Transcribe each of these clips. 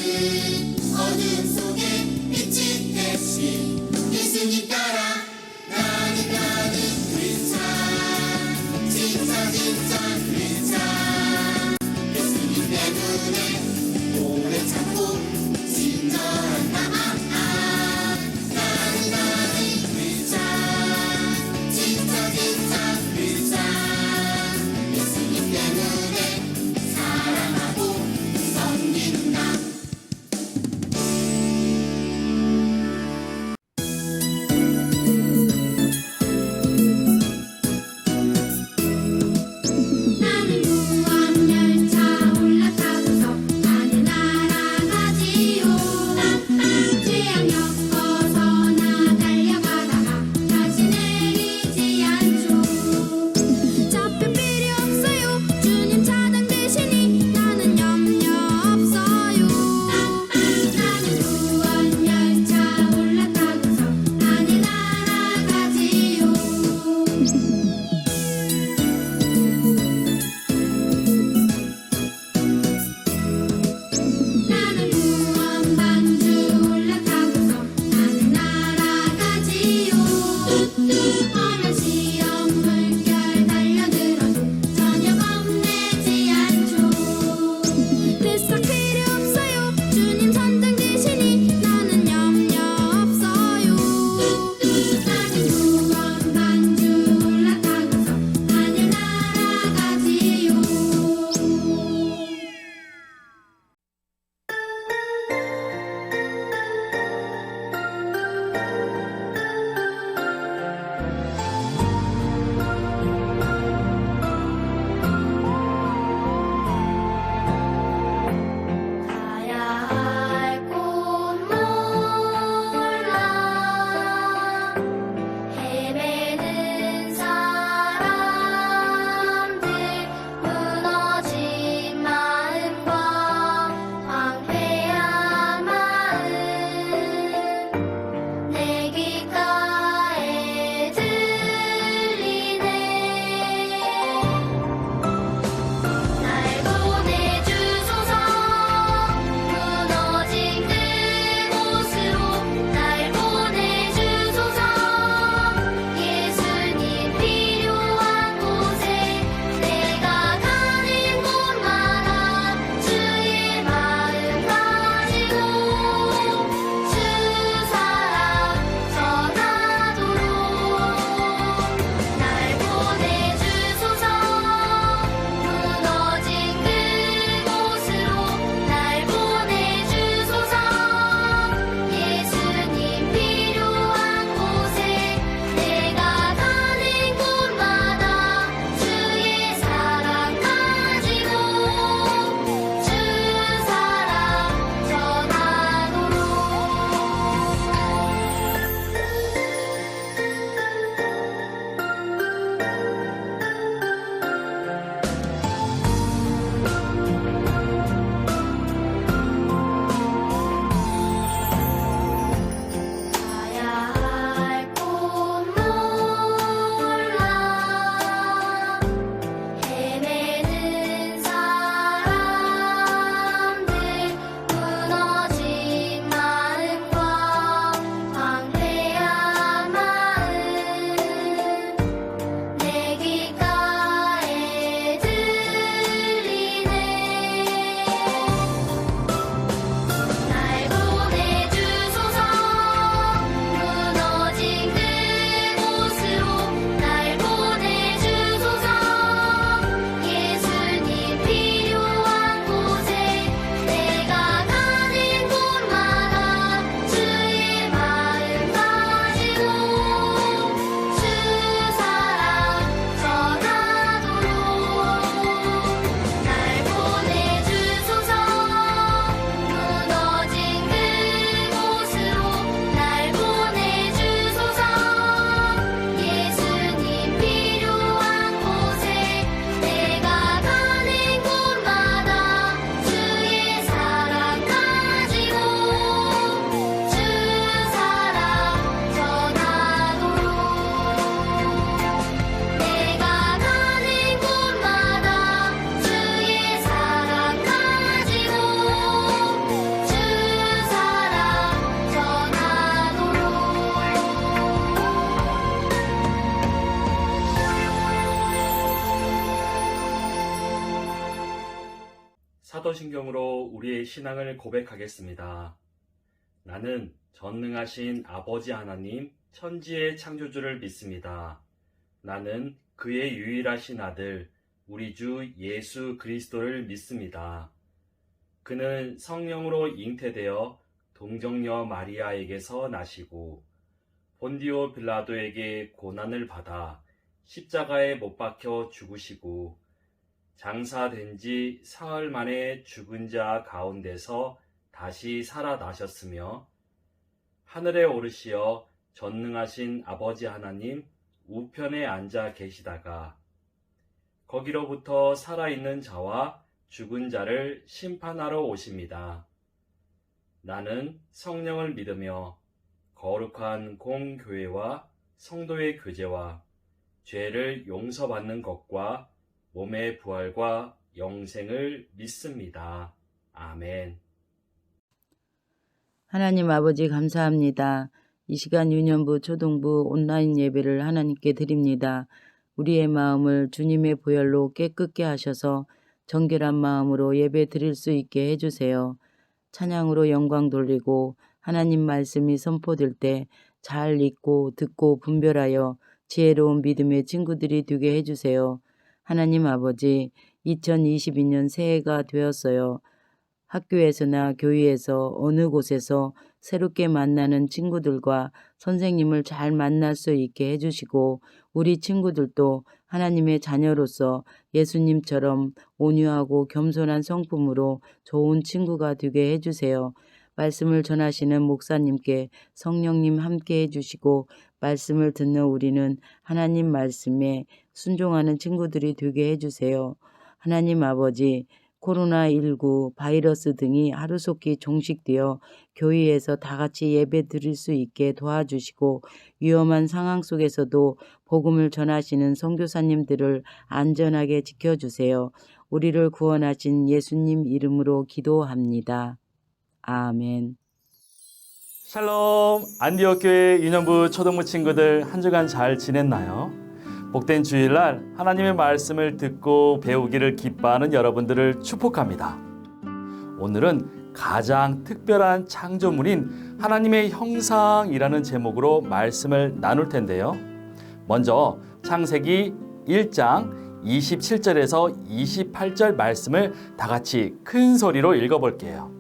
어둠 속에 빛이 되신 예수님 따라 나는 크리스찬 진짜 크리스찬 예수님 때문에 오래 참고 친절한 나는 크리스찬 진짜 크리스찬 예수님 때문에 사랑하고 섬기는 나 사도신경으로 우리의 신앙을 고백하겠습니다. 나는 전능하신 아버지 하나님, 천지의 창조주를 믿습니다. 나는 그의 유일하신 아들, 우리 주 예수 그리스도를 믿습니다. 그는 성령으로 잉태되어 동정녀 마리아에게서 나시고 본디오 빌라도에게 고난을 받아 십자가에 못 박혀 죽으시고 장사된 지 사흘 만에 죽은 자 가운데서 다시 살아나셨으며 하늘에 오르시어 전능하신 아버지 하나님 우편에 앉아 계시다가 거기로부터 살아있는 자와 죽은 자를 심판하러 오십니다. 나는 성령을 믿으며 거룩한 공교회와 성도의 교제와 죄를 용서받는 것과 몸의 부활과 영생을 믿습니다. 아멘. 하나님 아버지 감사합니다. 이 시간 유년부 초등부 온라인 예배를 하나님께 드립니다. 우리의 마음을 주님의 보혈로 깨끗게 하셔서 정결한 마음으로 예배 드릴 수 있게 해주세요. 찬양으로 영광 돌리고 하나님 말씀이 선포될 때 잘 읽고 듣고 분별하여 지혜로운 믿음의 친구들이 되게 해주세요. 하나님 아버지, 2022년 새해가 되었어요. 학교에서나 교회에서 어느 곳에서 새롭게 만나는 친구들과 선생님을 잘 만날 수 있게 해주시고 우리 친구들도 하나님의 자녀로서 예수님처럼 온유하고 겸손한 성품으로 좋은 친구가 되게 해주세요. 말씀을 전하시는 목사님께 성령님 함께 해주시고 말씀을 듣는 우리는 하나님 말씀에 순종하는 친구들이 되게 해주세요. 하나님 아버지, 코로나19 바이러스 등이 하루속히 종식되어 교회에서 다 같이 예배 드릴 수 있게 도와주시고 위험한 상황 속에서도 복음을 전하시는 선교사님들을 안전하게 지켜주세요. 우리를 구원하신 예수님 이름으로 기도합니다. 아멘. 샬롬, 안디옥 교회 유년부 초등부 친구들 한 주간 잘 지냈나요? 복된 주일날 하나님의 말씀을 듣고 배우기를 기뻐하는 여러분들을 축복합니다. 오늘은 가장 특별한 창조물인 하나님의 형상이라는 제목으로 말씀을 나눌 텐데요. 먼저 창세기 1장 27절에서 28절 말씀을 다 같이 큰 소리로 읽어볼게요.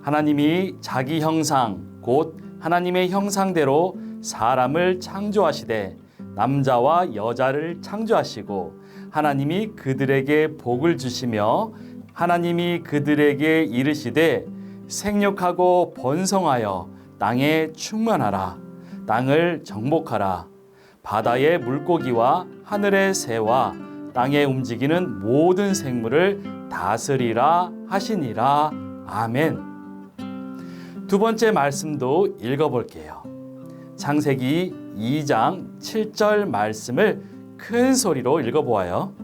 하나님이 자기 형상 곧 하나님의 형상대로 사람을 창조하시되 남자와 여자를 창조하시고 하나님이 그들에게 복을 주시며 하나님이 그들에게 이르시되 생육하고 번성하여 땅에 충만하라. 땅을 정복하라. 바다의 물고기와 하늘의 새와 땅에 움직이는 모든 생물을 다스리라 하시니라. 아멘. 두 번째 말씀도 읽어볼게요. 창세기 2장 7절 말씀을 큰 소리로 읽어보아요.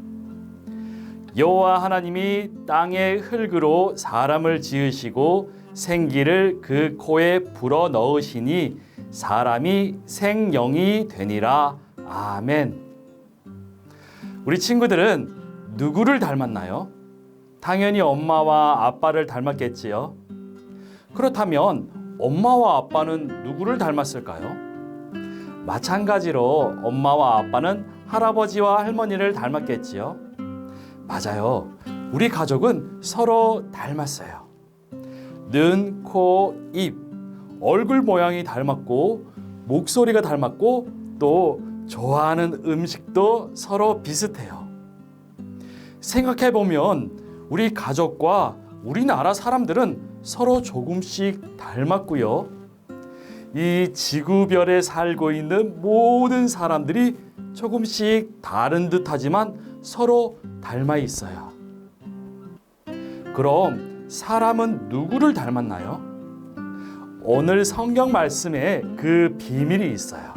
여호와 하나님이 땅의 흙으로 사람을 지으시고 생기를 그 코에 불어 넣으시니 사람이 생영이 되니라. 아멘. 우리 친구들은 누구를 닮았나요? 당연히 엄마와 아빠를 닮았겠지요. 그렇다면 엄마와 아빠는 누구를 닮았을까요? 마찬가지로 엄마와 아빠는 할아버지와 할머니를 닮았겠지요. 맞아요. 우리 가족은 서로 닮았어요. 눈, 코, 입, 얼굴 모양이 닮았고 목소리가 닮았고 또 좋아하는 음식도 서로 비슷해요. 생각해보면 우리 가족과 우리나라 사람들은 서로 조금씩 닮았고요. 이 지구별에 살고 있는 모든 사람들이 조금씩 다른 듯하지만 서로 닮아 있어요. 그럼 사람은 누구를 닮았나요? 오늘 성경 말씀에 그 비밀이 있어요.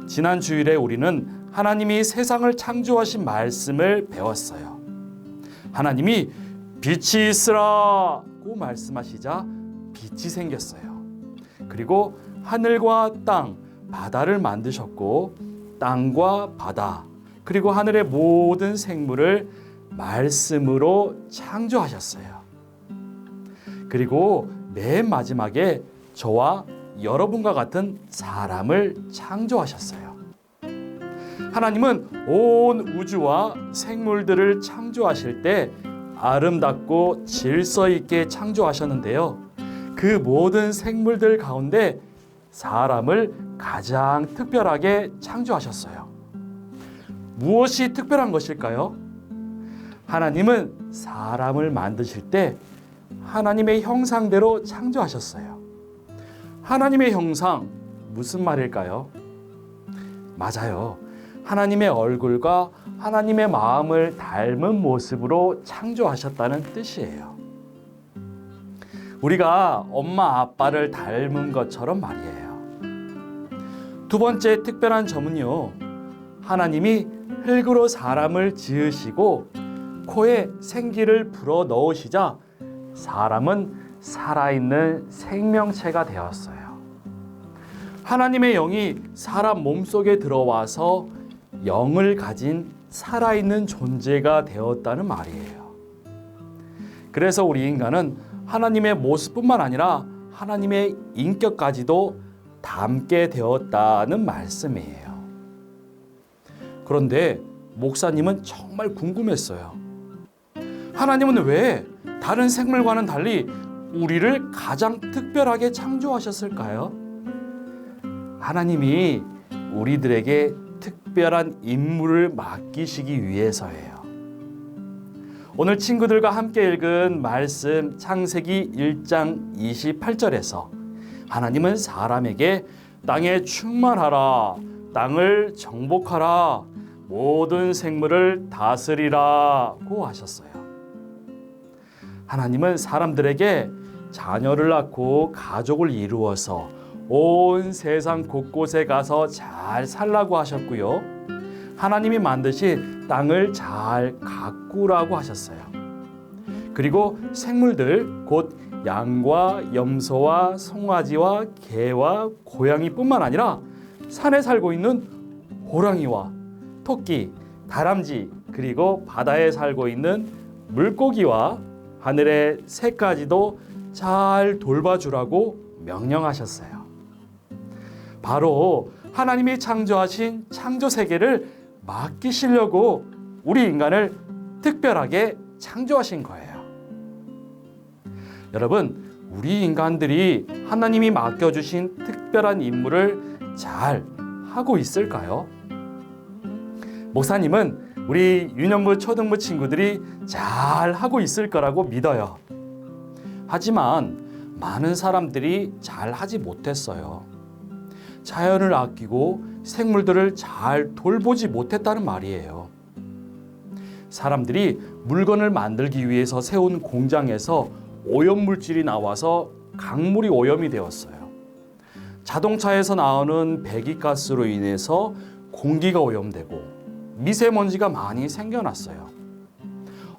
지난 주일에 우리는 하나님이 세상을 창조하신 말씀을 배웠어요. 하나님이 빛이 있으라고 말씀하시자 빛이 생겼어요. 그리고 하늘과 땅, 바다를 만드셨고 땅과 바다, 그리고 하늘의 모든 생물을 말씀으로 창조하셨어요. 그리고 맨 마지막에 저와 여러분과 같은 사람을 창조하셨어요. 하나님은 온 우주와 생물들을 창조하실 때 아름답고 질서 있게 창조하셨는데요. 그 모든 생물들 가운데 사람을 가장 특별하게 창조하셨어요. 무엇이 특별한 것일까요? 하나님은 사람을 만드실 때 하나님의 형상대로 창조하셨어요. 하나님의 형상, 무슨 말일까요? 맞아요. 하나님의 얼굴과 하나님의 마음을 닮은 모습으로 창조하셨다는 뜻이에요. 우리가 엄마 아빠를 닮은 것처럼 말이에요. 두 번째 특별한 점은요, 하나님이 흙으로 사람을 지으시고 코에 생기를 불어 넣으시자 사람은 살아있는 생명체가 되었어요. 하나님의 영이 사람 몸속에 들어와서 영을 가진 살아있는 존재가 되었다는 말이에요. 그래서 우리 인간은 하나님의 모습뿐만 아니라 하나님의 인격까지도 담게 되었다는 말씀이에요. 그런데 목사님은 정말 궁금했어요. 하나님은 왜 다른 생물과는 달리 우리를 가장 특별하게 창조하셨을까요? 하나님이 우리들에게 특별한 임무를 맡기시기 위해서예요. 오늘 친구들과 함께 읽은 말씀 창세기 1장 28절에서 하나님은 사람에게 땅에 충만하라, 땅을 정복하라, 모든 생물을 다스리라고 하셨어요. 하나님은 사람들에게 자녀를 낳고 가족을 이루어서 온 세상 곳곳에 가서 잘 살라고 하셨고요. 하나님이 만드신 땅을 잘 가꾸라고 하셨어요. 그리고 생물들, 곧 양과 염소와 송아지와 개와 고양이뿐만 아니라 산에 살고 있는 호랑이와 토끼, 다람쥐, 그리고 바다에 살고 있는 물고기와 하늘의 새까지도 잘 돌봐주라고 명령하셨어요. 바로 하나님이 창조하신 창조 세계를 맡기시려고 우리 인간을 특별하게 창조하신 거예요. 여러분, 우리 인간들이 하나님이 맡겨주신 특별한 임무를 잘 하고 있을까요? 목사님은 우리 유년부 초등부 친구들이 잘 하고 있을 거라고 믿어요. 하지만 많은 사람들이 잘 하지 못했어요. 자연을 아끼고 생물들을 잘 돌보지 못했다는 말이에요. 사람들이 물건을 만들기 위해서 세운 공장에서 오염물질이 나와서 강물이 오염이 되었어요. 자동차에서 나오는 배기가스로 인해서 공기가 오염되고 미세먼지가 많이 생겨났어요.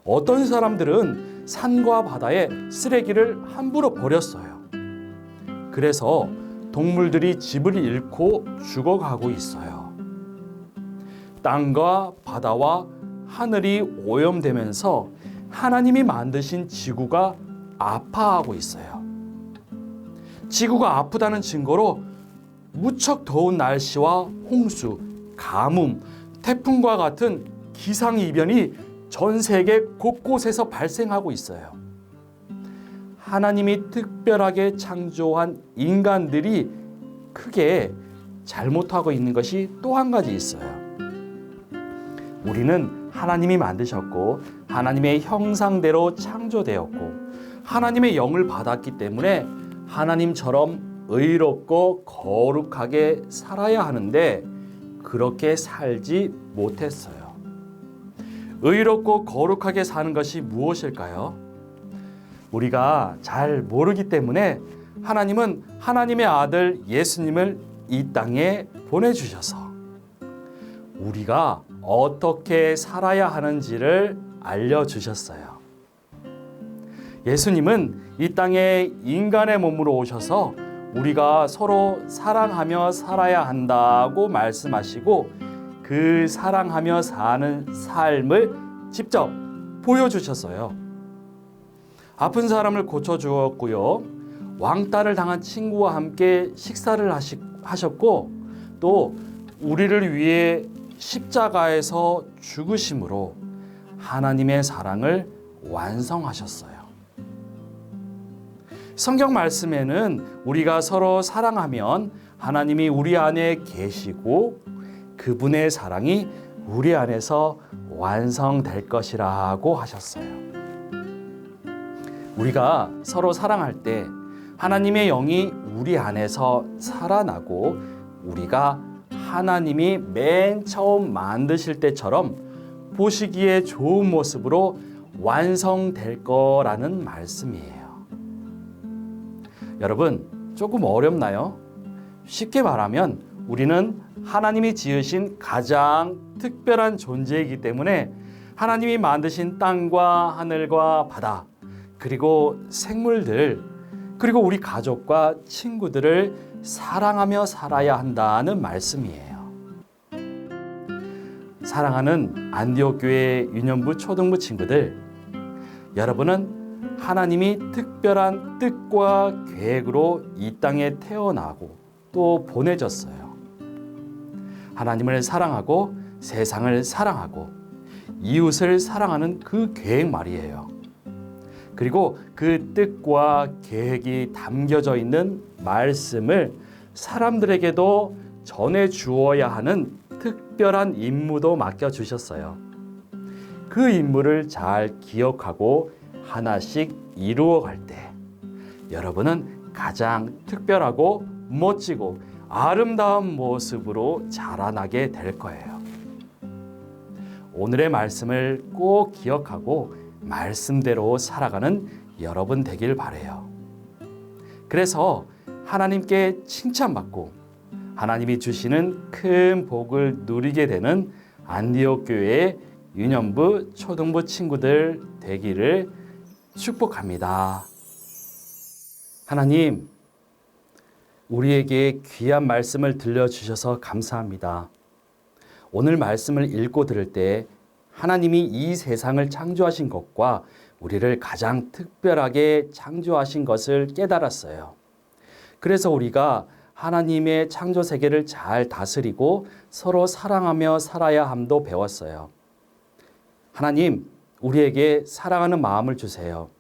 어떤 사람들은 산과 바다에 쓰레기를 함부로 버렸어요. 그래서 동물들이 집을 잃고 죽어가고 있어요. 땅과 바다와 하늘이 오염되면서 하나님이 만드신 지구가 아파하고 있어요. 지구가 아프다는 증거로 무척 더운 날씨와 홍수, 가뭄, 태풍과 같은 기상이변이 전 세계 곳곳에서 발생하고 있어요. 하나님이 특별하게 창조한 인간들이 크게 잘못하고 있는 것이 또 한 가지 있어요. 우리는 하나님이 만드셨고 하나님의 형상대로 창조되었고 하나님의 영을 받았기 때문에 하나님처럼 의롭고 거룩하게 살아야 하는데 그렇게 살지 못했어요. 의롭고 거룩하게 사는 것이 무엇일까요? 우리가 잘 모르기 때문에 하나님은 하나님의 아들 예수님을 이 땅에 보내주셔서 우리가 어떻게 살아야 하는지를 알려주셨어요. 예수님은 이 땅에 인간의 몸으로 오셔서 우리가 서로 사랑하며 살아야 한다고 말씀하시고 그 사랑하며 사는 삶을 직접 보여주셨어요. 아픈 사람을 고쳐주었고요. 왕따를 당한 친구와 함께 식사를 하셨고, 또 우리를 위해 십자가에서 죽으심으로 하나님의 사랑을 완성하셨어요. 성경 말씀에는 우리가 서로 사랑하면 하나님이 우리 안에 계시고 그분의 사랑이 우리 안에서 완성될 것이라고 하셨어요. 우리가 서로 사랑할 때 하나님의 영이 우리 안에서 살아나고 우리가 하나님이 맨 처음 만드실 때처럼 보시기에 좋은 모습으로 완성될 거라는 말씀이에요. 여러분, 조금 어렵나요? 쉽게 말하면 우리는 하나님이 지으신 가장 특별한 존재이기 때문에 하나님이 만드신 땅과 하늘과 바다, 그리고 생물들, 그리고 우리 가족과 친구들을 사랑하며 살아야 한다는 말씀이에요. 사랑하는 안디옥 교회 유년부 초등부 친구들, 여러분은 하나님이 특별한 뜻과 계획으로 이 땅에 태어나고 또 보내졌어요. 하나님을 사랑하고 세상을 사랑하고 이웃을 사랑하는 그 계획 말이에요. 그리고 그 뜻과 계획이 담겨져 있는 말씀을 사람들에게도 전해 주어야 하는 특별한 임무도 맡겨주셨어요. 그 임무를 잘 기억하고 하나씩 이루어갈 때 여러분은 가장 특별하고 멋지고 아름다운 모습으로 자라나게 될 거예요. 오늘의 말씀을 꼭 기억하고 말씀대로 살아가는 여러분 되길 바라요. 그래서 하나님께 칭찬받고 하나님이 주시는 큰 복을 누리게 되는 안디옥 교회의 유년부 초등부 친구들 되기를 축복합니다. 하나님, 우리에게 귀한 말씀을 들려주셔서 감사합니다. 오늘 말씀을 읽고 들을 때 하나님이 이 세상을 창조하신 것과 우리를 가장 특별하게 창조하신 것을 깨달았어요. 그래서 우리가 하나님의 창조 세계를 잘 다스리고 서로 사랑하며 살아야 함도 배웠어요. 하나님, 우리에게 사랑하는 마음을 주세요.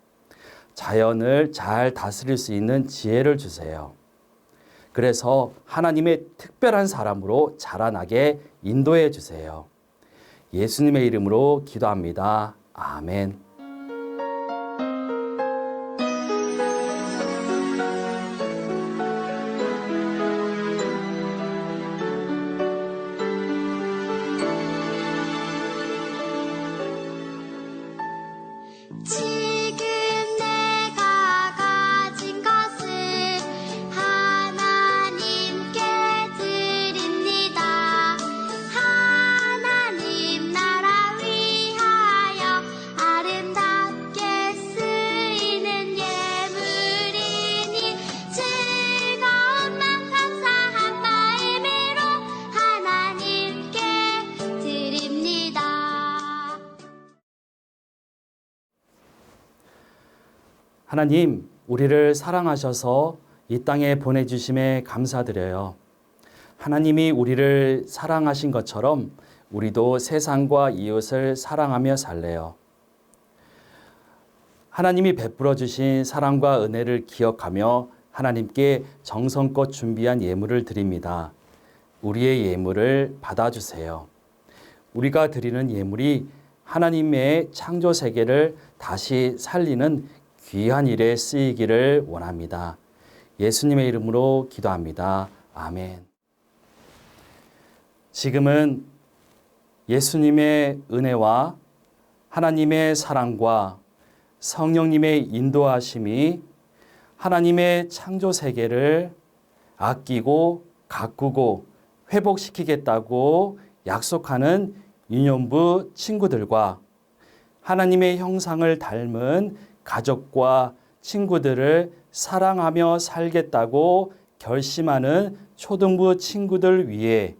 자연을 잘 다스릴 수 있는 지혜를 주세요. 그래서 하나님의 특별한 사람으로 자라나게 인도해 주세요. 예수님의 이름으로 기도합니다. 아멘. 지금 내가 가진 것을 하나님께 드립니다. 하나님 나라 위하여 아름답게 쓰이는 예물이니 즐거운 맘 감사한 마음으로 하나님께 드립니다. 하나님, 우리를 사랑하셔서 이 땅에 보내주심에 감사드려요. 하나님이 우리를 사랑하신 것처럼 우리도 세상과 이웃을 사랑하며 살래요. 하나님이 베풀어 주신 사랑과 은혜를 기억하며 하나님께 정성껏 준비한 예물을 드립니다. 우리의 예물을 받아주세요. 우리가 드리는 예물이 하나님의 창조 세계를 다시 살리는 귀한 일에 쓰이기를 원합니다. 예수님의 이름으로 기도합니다. 아멘. 지금은 예수님의 은혜와 하나님의 사랑과 성령님의 인도하심이 하나님의 창조 세계를 아끼고 가꾸고 회복시키겠다고 약속하는 유년부 친구들과 하나님의 형상을 닮은 가족과 친구들을 사랑하며 살겠다고 결심하는 초등부 친구들 위해,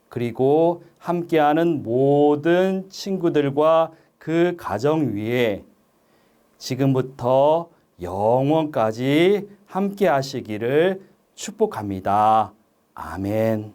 그리고 함께하는 모든 친구들과 그 가정 위에 지금부터 영원까지 함께 하시기를 축복합니다. 아멘.